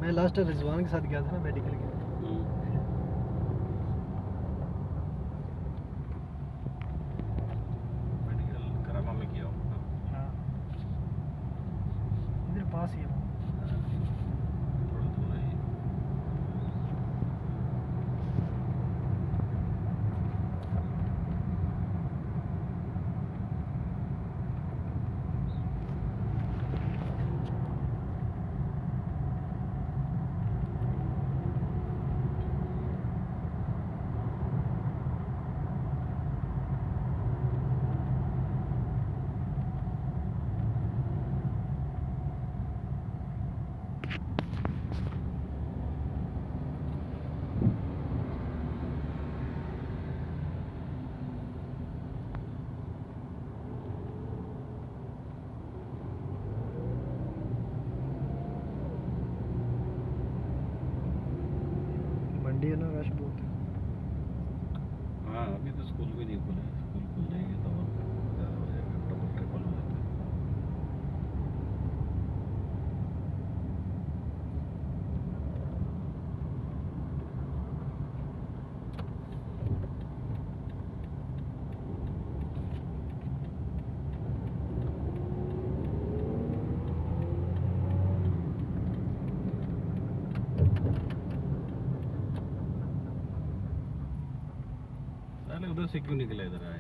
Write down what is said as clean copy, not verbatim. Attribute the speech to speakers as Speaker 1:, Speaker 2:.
Speaker 1: मैं लास्ट रिजवान के साथ गया था ना मेडिकल के।
Speaker 2: मेडिकल करामा में किया हूँ।
Speaker 1: हाँ इधर पास ही है वो।
Speaker 2: थोड़ा दूर है ये।
Speaker 1: मंडी है ना, रश बहुत है।
Speaker 2: हाँ अभी तो स्कूल भी नहीं खुले, स्कूल खुल जाएंगे तो और ज़्यादा हो जाएगा, डबल ट्रिपल हो जाता है। साले उधर से क्यों निकला इधर आया?